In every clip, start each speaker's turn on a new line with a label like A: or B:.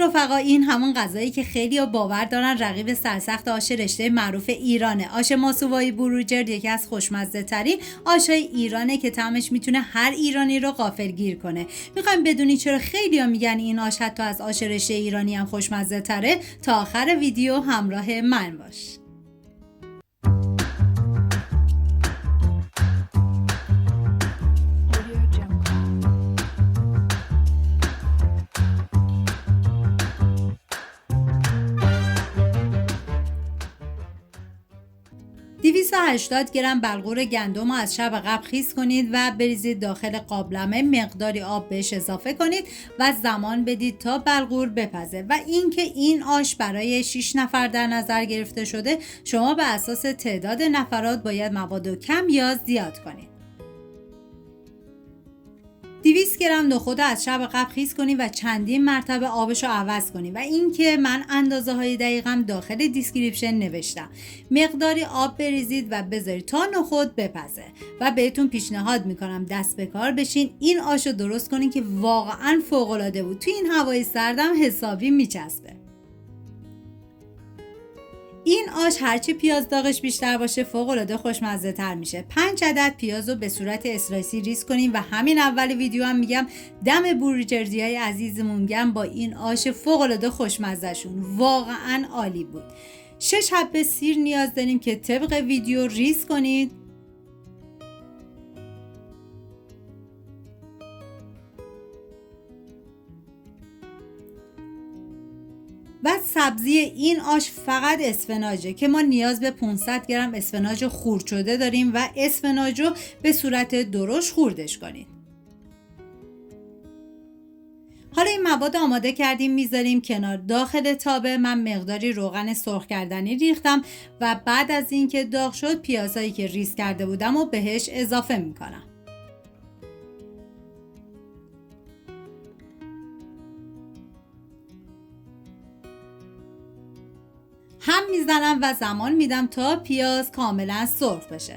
A: رفقا، این همون غذایی که خیلی‌ها باور دارن رقیب سرسخت آش رشته معروف ایرانه. آش ماسوایی بروجرد یکی از خوشمزه ترین آشای ایرانه که طعمش میتونه هر ایرانی رو غافلگیر کنه. میخوایم بدونی چرا خیلی‌ها میگن این آش حتی از آش رشته ایرانی هم خوشمزه تره؟ تا آخر ویدیو همراه من باش. 280 گرم بلغور گندم رو از شب قبل خیس کنید و بریزید داخل قابلمه. مقداری آب بهش اضافه کنید و زمان بدید تا بلغور بپزه. و اینکه این آش برای 6 نفر در نظر گرفته شده، شما به اساس تعداد نفرات باید مواد کم یا زیاد کنید. 200 گرم نخود از شب قبل خیس کنید و چندین مرتبه آبش رو عوض کنید. و اینکه من اندازه های دقیقم داخل دیسکریپشن نوشتم. مقداری آب بریزید و بذارید تا نخود بپزه. و بهتون پیشنهاد میکنم دست به کار بشین این آش رو درست کنید که واقعا فوق العاده بود. توی این هوای سردم حسابی میچسبه. این آش هرچی پیاز داغش بیشتر باشه فوق العاده خوشمزه تر میشه. 5 عدد پیاز رو به صورت اسلایسی ریز کنیم و همین اول ویدیو هم میگم دم بروجردیای عزیزمون گرم با این آش فوق العاده خوشمزه شون. واقعا عالی بود. 6 حبه سیر نیاز داریم که طبق ویدیو ریز کنید. و سبزی این آش فقط اسفناجه که ما نیاز به 500 گرم اسفناج خرد شده داریم و اسفناج رو به صورت درشت خردش کنید. حالا این مواد آماده کردیم میذاریم کنار. داخل تابه من مقداری روغن سرخ کردنی ریختم و بعد از اینکه داغ شد پیازایی که ریز کرده بودم و بهش اضافه میکنم. هم میزنم و زمان میدم تا پیاز کاملا سرخ بشه.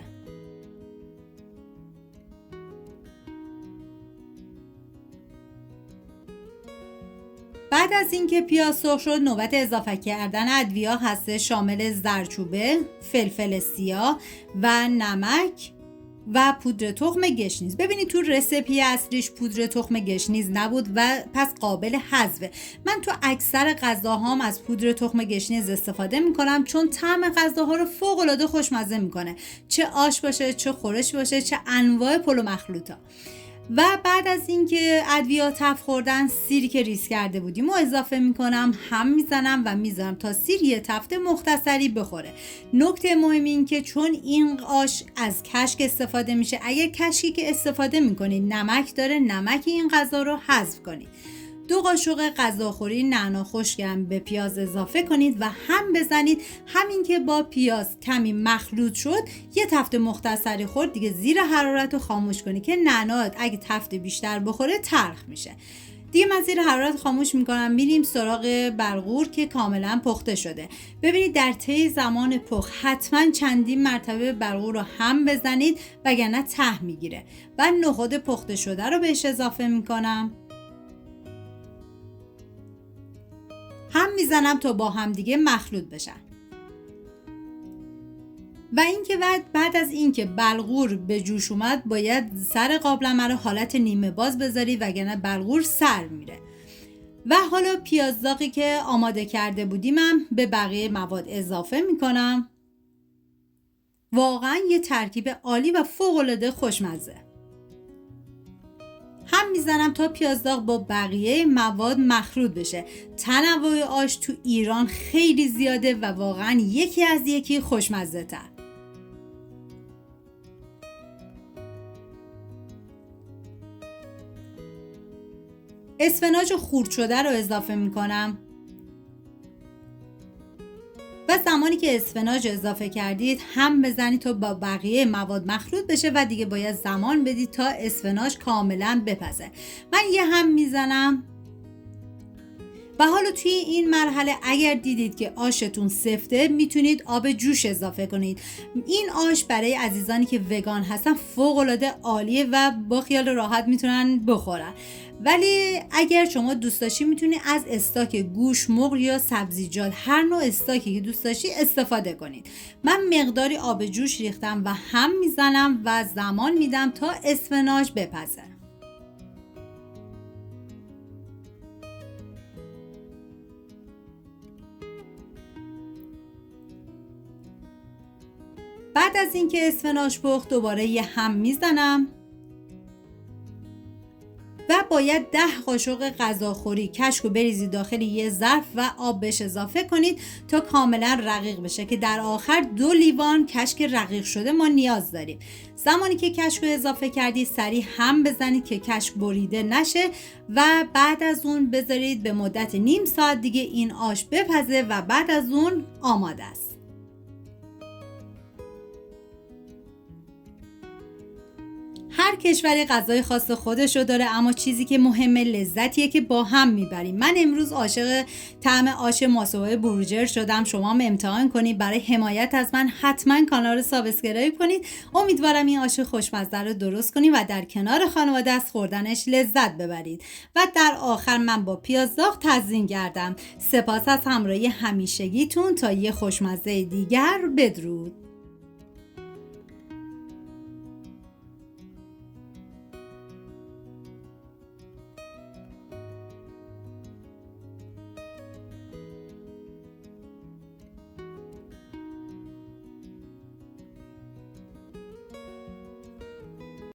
A: بعد از اینکه پیاز سرخ شد نوبت اضافه کردن ادویه هست، شامل زردچوبه، فلفل سیاه و نمک و پودر تخم گشنیز. ببینید تو رسیپی اصلیش پودر تخم گشنیز نبود و پس قابل حذفه. من تو اکثر غذاهام از پودر تخم گشنیز استفاده میکنم چون طعم غذاها رو فوق العاده خوشمزه میکنه، چه آش باشه چه خورش باشه چه انواع پلو مخلوطا. و بعد از اینکه ادویه تف خوردن سیری که ریز کرده بودیم و اضافه میکنم، هم میزنم و میذارم تا سیر یه تفته مختصری بخوره. نکته مهم این که چون این آش از کشک استفاده میشه، اگر کشکی که استفاده میکنید نمک داره، نمک این غذا رو حذف کنید. 2 قاشق غذاخوری نعنا خشکم به پیاز اضافه کنید و هم بزنید. همین که با پیاز کمی مخلوط شد یه تفته مختصری خورد دیگه زیر حرارت رو خاموش کنید که نعنا اگه تفته بیشتر بخوره تلخ میشه. دیگه من زیر حرارت خاموش میکنم. میریم سراغ بلغور که کاملا پخته شده. ببینید در طی زمان پخت حتما چندین مرتبه بلغور رو هم بزنید وگرنه ته میگیره. و نخود پخته شده رو بهش اضافه میکنم. هم میزنم تا با هم دیگه مخلوط بشن. و اینکه بعد از اینکه بلغور به جوش اومد باید سر قابلمه رو حالت نیمه باز بذاری وگرنه بلغور سر میره. و حالا پیاز داغی که آماده کرده بودیم هم به بقیه مواد اضافه میکنم. واقعا یه ترکیب عالی و فوق العاده خوشمزه. هم میزنم تا پیاز داغ با بقیه مواد مخلوط بشه. تنوع آش تو ایران خیلی زیاده و واقعا یکی از یکی خوشمزه تر. اسفناج خرد شده رو اضافه میکنم. و زمانی که اسفناج اضافه کردید هم بزنید تا با بقیه مواد مخلوط بشه و دیگه باید زمان بدید تا اسفناج کاملا بپزه. من یه هم میزنم و حالا توی این مرحله اگر دیدید که آشتون سفته میتونید آب جوش اضافه کنید. این آش برای عزیزانی که وگان هستن فوق‌العاده عالیه و با خیال راحت میتونن بخورن. ولی اگر شما دوست داشتی میتونید از استاک گوش، مرغ یا سبزیجات، هر نوع استاکی که دوست داشتی استفاده کنید. من مقداری آب جوش ریختم و هم میزنم و زمان میدم تا اسفناج بپزه. بعد از اینکه اسفناج پخت دوباره یه هم میزنم و باید 10 قاشق غذاخوری کشک رو بریزید داخل یه ظرف و آب بهش اضافه کنید تا کاملا رقیق بشه که در آخر 2 لیوان کشک رقیق شده ما نیاز داریم. زمانی که کشک رو اضافه کردید سریع هم بزنید که کشک بریده نشه و بعد از اون بذارید به مدت نیم ساعت دیگه این آش بپزه و بعد از اون آماده است. هر کشوری غذای خاص خودشو داره، اما چیزی که مهمه لذتیه که با هم میبریم. من امروز عاشق طعم آش ماسوی بروجر شدم. شما هم امتحان کنید. برای حمایت از من حتما کانال رو سابسکرایب کنید. امیدوارم این آش خوشمزه رو درست کنید و در کنار خانواده از خوردنش لذت ببرید. و در آخر من با پیاز داغ تزیین کردم. سپاس از همراهی همیشگیتون. تا یه خوشمزه دیگر، بدرود.